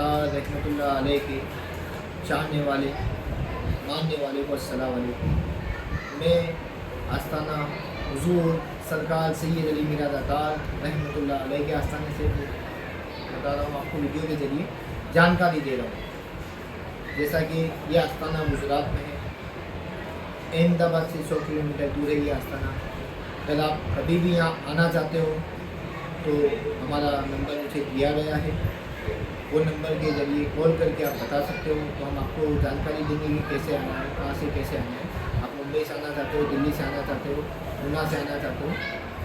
दातार रहमतुल्लाह अलैह के चाहने वाले मानने वाले को अस्सलाम वालेकुम। मैं आस्ताना हुजूर सरकार सैयद अली मीरा दातार रहमतुल्लाह अलैह के आस्ताने से बता रहा हूँ, आपको वीडियो के ज़रिए जानकारी दे रहा हूँ। जैसा कि ये आस्ताना गुजरात में है, अहमदाबाद से 100 किलोमीटर दूर है ये आस्ताना। अगर आप कभी भी यहाँ आना चाहते हो तो हमारा नंबर नीचे दिया गया है, वो नंबर के ज़रिए कॉल करके आप बता सकते हो, तो हम आपको जानकारी देंगे कि कैसे आना है, कहाँ से कैसे आना है। आप मुंबई से आना चाहते हो, दिल्ली से आना चाहते हो, पूना से आना चाहते हो,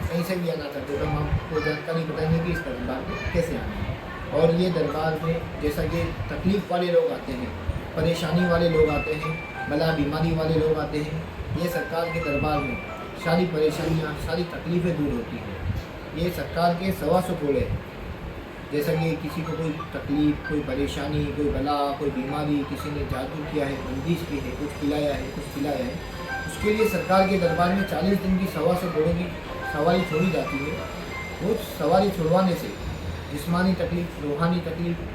कहीं से भी आना चाहते हो, तो हम आपको जानकारी बताएंगे कि इस दरबार में कैसे आना है। और ये दरबार में जैसा कि तकलीफ़ वाले लोग आते हैं, परेशानी वाले लोग आते हैं, बला बीमारी वाले लोग आते हैं, ये सरकार के दरबार में सारी परेशानियाँ, सारी तकलीफ़ें दूर होती हैं। ये सरकार के 125 कोड़े, जैसा कि किसी को कोई तकलीफ़, कोई परेशानी, कोई बला, कोई बीमारी, किसी ने जादू किया है, बंदिश की है, कुछ खिलाया है, कुछ पिलाया है, उसके लिए सरकार के दरबार में 40 दिन की 125 कोड़ों की सवारी छोड़ी जाती है। वो सवारी छुड़वाने से जिस्मानी तकलीफ़, रूहानी तकलीफ़,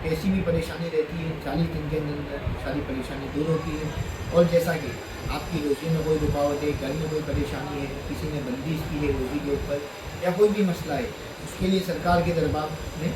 कैसी भी परेशानी रहती है, 40 दिन के अंदर सारी परेशानी दूर होती है। और जैसा कि आपकी रोज़ी में कोई रुकावट है, घर में कोई परेशानी है, किसी ने बंदिश की है रोज़ी के ऊपर, या कोई भी मसला है, उसके लिए सरकार के दरबार में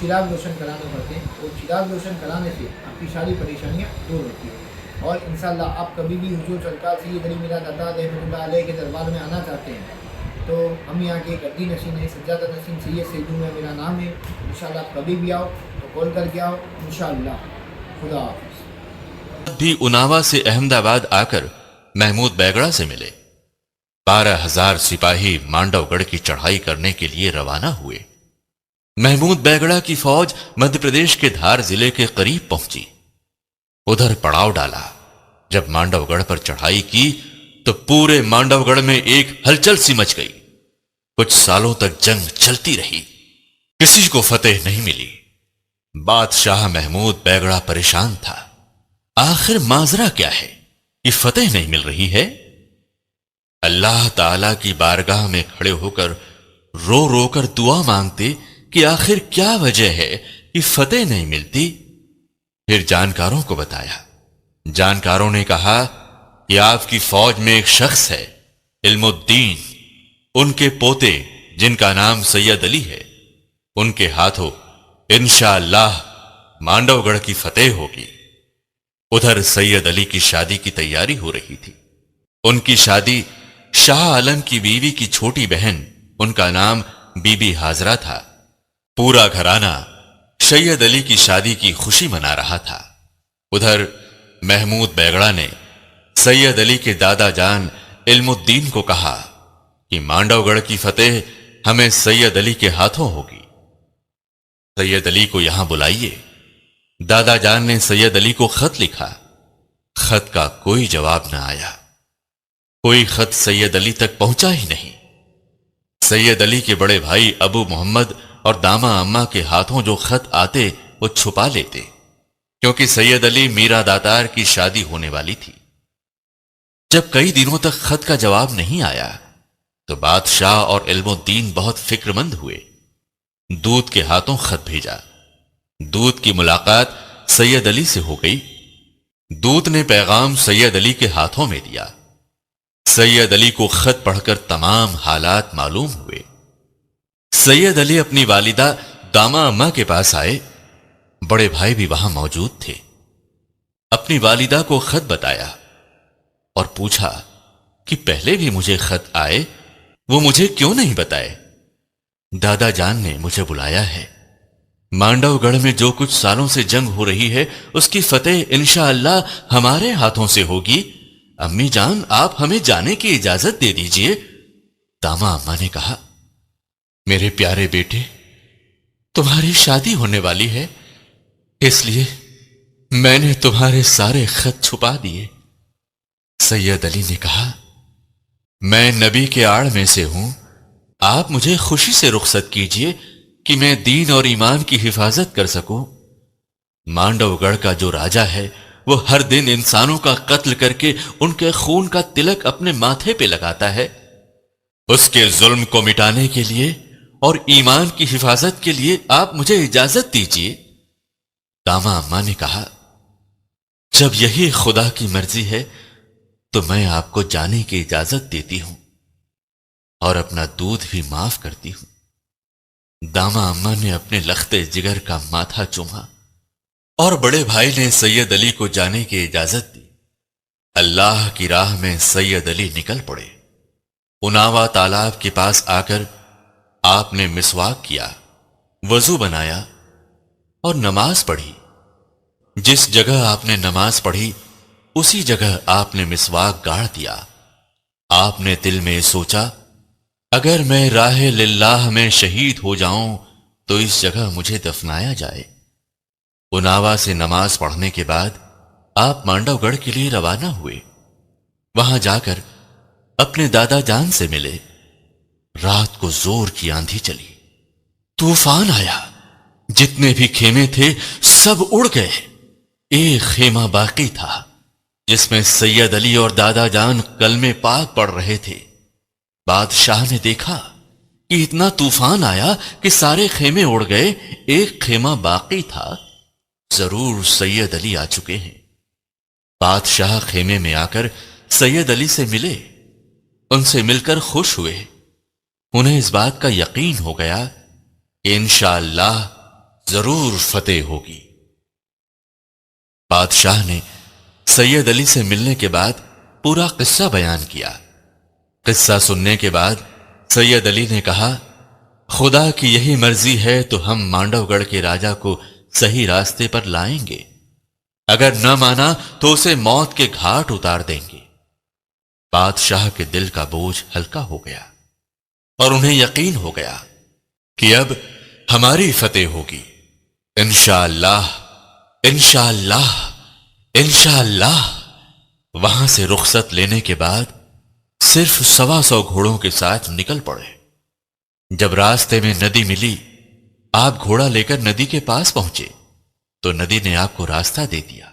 चिराग रोशन कराने पड़ते हैं, और चिराग रोशन कराने से आपकी सारी परेशानियाँ दूर होती हैं। और इंशाअल्लाह आप कभी भी हुजूर सरकार सैयद अली मीरा दातार रहमतुल्लाह अलैह के दरबार में आना चाहते हैं तो हम यहाँ के गद्दी नशीन है, सज्जादा नशीन सैयद सैदू में मेरा नाम है। इंशाअल्लाह आप कभी भी आओ तो कॉल करके आओ इंशाअल्लाह। खुदा हाफिज़। भी उनावा से अहमदाबाद आकर महमूद बैगड़ा से मिले। 12,000 सिपाही मांडवगढ़ की चढ़ाई करने के लिए रवाना हुए। महमूद बैगड़ा की फौज मध्य प्रदेश के धार जिले के करीब पहुंची। उधर पड़ाव डाला। जब मांडवगढ़ पर चढ़ाई की तो पूरे मांडवगढ़ में एक हलचल सी मच गई। कुछ सालों तक जंग चलती रही, किसी को फतेह नहीं मिली। बादशाह महमूद बैगड़ा परेशान था। आखिर माजरा क्या है कि फतेह नहीं मिल रही है? अल्लाह ताला की बारगाह में खड़े होकर रो रो कर दुआ मांगते कि आखिर क्या वजह है कि फतेह नहीं मिलती। फिर जानकारों को बताया। जानकारों ने कहा कि आपकी फौज में एक शख्स है, इल्मुद्दीन, उनके पोते जिनका नाम सैयद अली है, उनके हाथों इंशाअल्लाह मांडवगढ़ की फतेह होगी। उधर सैयद अली की शादी की तैयारी हो रही थी। उनकी शादी शाह आलम की बीवी की छोटी बहन, उनका नाम बीबी हाजरा था। पूरा घराना सैयद अली की शादी की खुशी मना रहा था। उधर महमूद बैगड़ा ने सैयद अली के दादा जान इल्मुद्दीन को कहा कि मांडवगढ़ की फतेह हमें सैयद अली के हाथों होगी। सैयद अली को यहां बुलाइए। दादा जान ने सैयद अली को खत लिखा। खत का कोई जवाब न आया। कोई खत सैयद अली तक पहुंचा ही नहीं। सैयद अली के बड़े भाई अबू मोहम्मद और दामा अम्मा के हाथों जो खत आते वो छुपा लेते, क्योंकि सैयद अली मीरा दातार की शादी होने वाली थी। जब कई दिनों तक खत का जवाब नहीं आया तो बादशाह और इल्मुद्दीन बहुत फिक्रमंद हुए। दूत के हाथों खत भेजा। दूत की मुलाकात सैयद अली से हो गई। दूत ने पैगाम सैयद अली के हाथों में दिया। सैयद अली को खत पढ़कर तमाम हालात मालूम हुए। सैयद अली अपनी वालिदा दामा अम्मा के पास आए। बड़े भाई भी वहां मौजूद थे। अपनी वालिदा को खत बताया और पूछा कि पहले भी मुझे खत आए, वो मुझे क्यों नहीं बताए? दादा जान ने मुझे बुलाया है। मांडवगढ़ में जो कुछ सालों से जंग हो रही है उसकी फतेह इंशाअल्लाह हमारे हाथों से होगी। अम्मी जान, आप हमें जाने की इजाजत दे दीजिए। दामा अम्मा ने कहा, मेरे प्यारे बेटे, तुम्हारी शादी होने वाली है, इसलिए मैंने तुम्हारे सारे खत छुपा दिए। सैयद अली ने कहा, मैं नबी के आड़ में से हूं, आप मुझे खुशी से रुखसत कीजिए कि मैं दीन और ईमान की हिफाजत कर सकूं। मांडवगढ़ का जो राजा है वो हर दिन इंसानों का कत्ल करके उनके खून का तिलक अपने माथे पे लगाता है। उसके जुल्म को मिटाने के लिए और ईमान की हिफाजत के लिए आप मुझे इजाजत दीजिए। दामा अम्मा ने कहा, जब यही खुदा की मर्जी है तो मैं आपको जाने की इजाजत देती हूं और अपना दूध भी माफ करती हूं। दामा अम्मा ने अपने लख्ते जिगर का माथा चूमा और बड़े भाई ने सैयद अली को जाने की इजाजत दी। अल्लाह की राह में सैयद अली निकल पड़े। उनावा तालाब के पास आकर आपने मिसवाक किया, वजू बनाया और नमाज पढ़ी। जिस जगह आपने नमाज पढ़ी उसी जगह आपने मिसवाक गाड़ दिया। आपने दिल में सोचा, अगर मैं राह लिल्लाह में शहीद हो जाऊं तो इस जगह मुझे दफनाया जाए। उनावा से नमाज पढ़ने के बाद आप मांडवगढ़ के लिए रवाना हुए। वहां जाकर अपने दादा जान से मिले। रात को जोर की आंधी चली, तूफान आया, जितने भी खेमे थे सब उड़ गए। एक खेमा बाकी था जिसमें सैयद अली और दादा जान कलमे पाक पढ़ रहे थे। बादशाह ने देखा कि इतना तूफान आया कि सारे खेमे उड़ गए, एक खेमा बाकी था, जरूर सैयद अली आ चुके हैं। बादशाह खेमे में आकर सैयद अली से मिले, उनसे मिलकर खुश हुए। उन्हें इस बात का यकीन हो गया कि इंशाअल्लाह जरूर फतेह होगी। बादशाह ने सैयद अली से मिलने के बाद पूरा किस्सा बयान किया। किस्सा सुनने के बाद सैयद अली ने कहा, खुदा की यही मर्जी है तो हम मांडवगढ़ के राजा को सही रास्ते पर लाएंगे। अगर न माना तो उसे मौत के घाट उतार देंगे। बादशाह के दिल का बोझ हल्का हो गया और उन्हें यकीन हो गया कि अब हमारी फतेह होगी। इंशाअल्लाह, इंशाअल्लाह, इंशाअल्लाह। वहां से रुखसत लेने के बाद सिर्फ 125 घोड़ों के साथ निकल पड़े। जब रास्ते में नदी मिली, आप घोड़ा लेकर नदी के पास पहुंचे तो नदी ने आपको रास्ता दे दिया।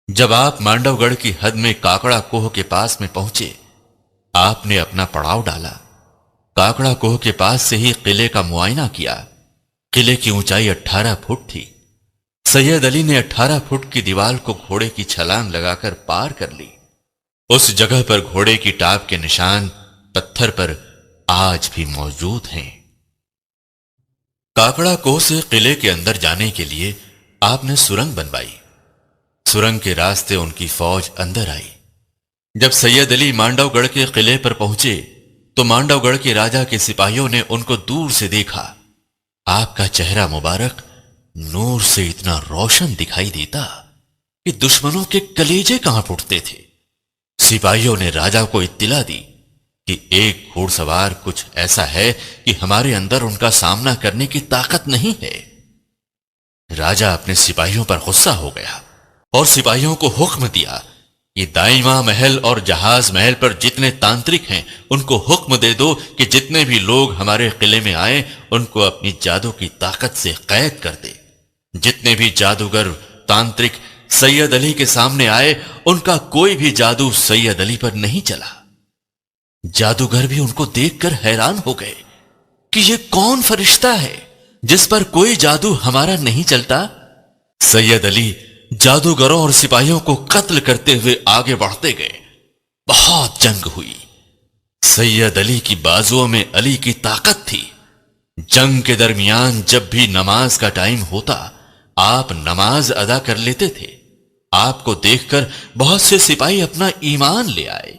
जब आप मांडवगढ़ की हद में काकड़ा कोह के पास में पहुंचे, आपने अपना पड़ाव डाला। काकड़ा कोह के पास से ही किले का मुआयना किया। किले की ऊंचाई 18 फुट थी। सैयद अली ने 18 फुट की दीवार को घोड़े की छलांग लगाकर पार कर ली। उस जगह पर घोड़े की टाप के निशान पत्थर पर आज भी मौजूद हैं। काकड़ा कोह से किले के अंदर जाने के लिए आपने सुरंग बनवाई। सुरंग के रास्ते उनकी फौज अंदर आई। जब सैयद अली मांडवगढ़ के किले पर पहुंचे तो मांडवगढ़ के राजा के सिपाहियों ने उनको दूर से देखा। आपका चेहरा मुबारक नूर से इतना रोशन दिखाई देता कि दुश्मनों के कलेजे कांप उठते थे। सिपाहियों ने राजा को इत्तिला दी कि एक घुड़सवार कुछ ऐसा है कि हमारे अंदर उनका सामना करने की ताकत नहीं है। राजा अपने सिपाहियों पर गुस्सा हो गया और सिपाहियों को हुक्म दिया कि दाइमा महल और जहाज महल पर जितने तांत्रिक हैं उनको हुक्म दे दो कि जितने भी लोग हमारे किले में आए उनको अपनी जादू की ताकत से कैद कर दे। जितने भी जादूगर तांत्रिक सैयद अली के सामने आए उनका कोई भी जादू सैयद अली पर नहीं चला। जादूगर भी उनको देखकर हैरान हो गए कि ये कौन फरिश्ता है जिस पर कोई जादू हमारा नहीं चलता। सैयद अली जादूगरों और सिपाहियों को कत्ल करते हुए आगे बढ़ते गए। बहुत जंग हुई। सैयद अली की बाजुओं में अली की ताकत थी। जंग के दरमियान जब भी नमाज का टाइम होता आप नमाज अदा कर लेते थे। आपको देखकर बहुत से सिपाही अपना ईमान ले आए।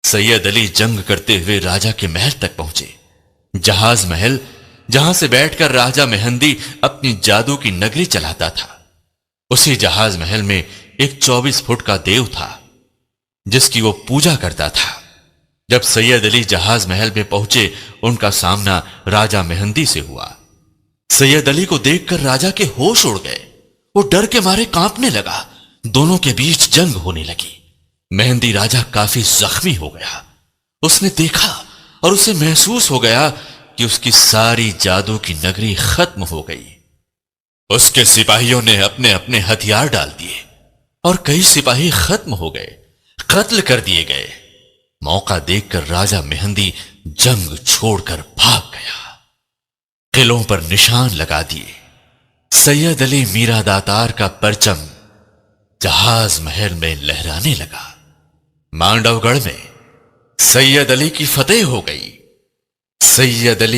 सैयद अली जंग करते हुए राजा के महल तक पहुंचे। जहाज महल, जहां से बैठकर राजा मेहंदी अपनी जादू की नगरी चलाता था। उसी जहाज महल में एक 24 फुट का देव था जिसकी वो पूजा करता था। जब सैयद अली जहाज महल में पहुंचे उनका सामना राजा मेहंदी से हुआ। सैयद अली को देखकर राजा के होश उड़ गए। वो डर के मारे कांपने लगा। दोनों के बीच जंग होने लगी। मेहंदी राजा काफी जख्मी हो गया। उसने देखा और उसे महसूस हो गया कि उसकी सारी जादू की नगरी खत्म हो गई। उसके सिपाहियों ने अपने अपने हथियार डाल दिए और कई सिपाही खत्म हो गए, कत्ल कर दिए गए। मौका देखकर राजा मेहंदी जंग छोड़कर भाग गया। किलों पर निशान लगा दिए। सैयद अली मीरा दातार का परचम जहाज महल में लहराने लगा। मांडवगढ़ में सैयद अली की फतेह हो गई। सैयद अली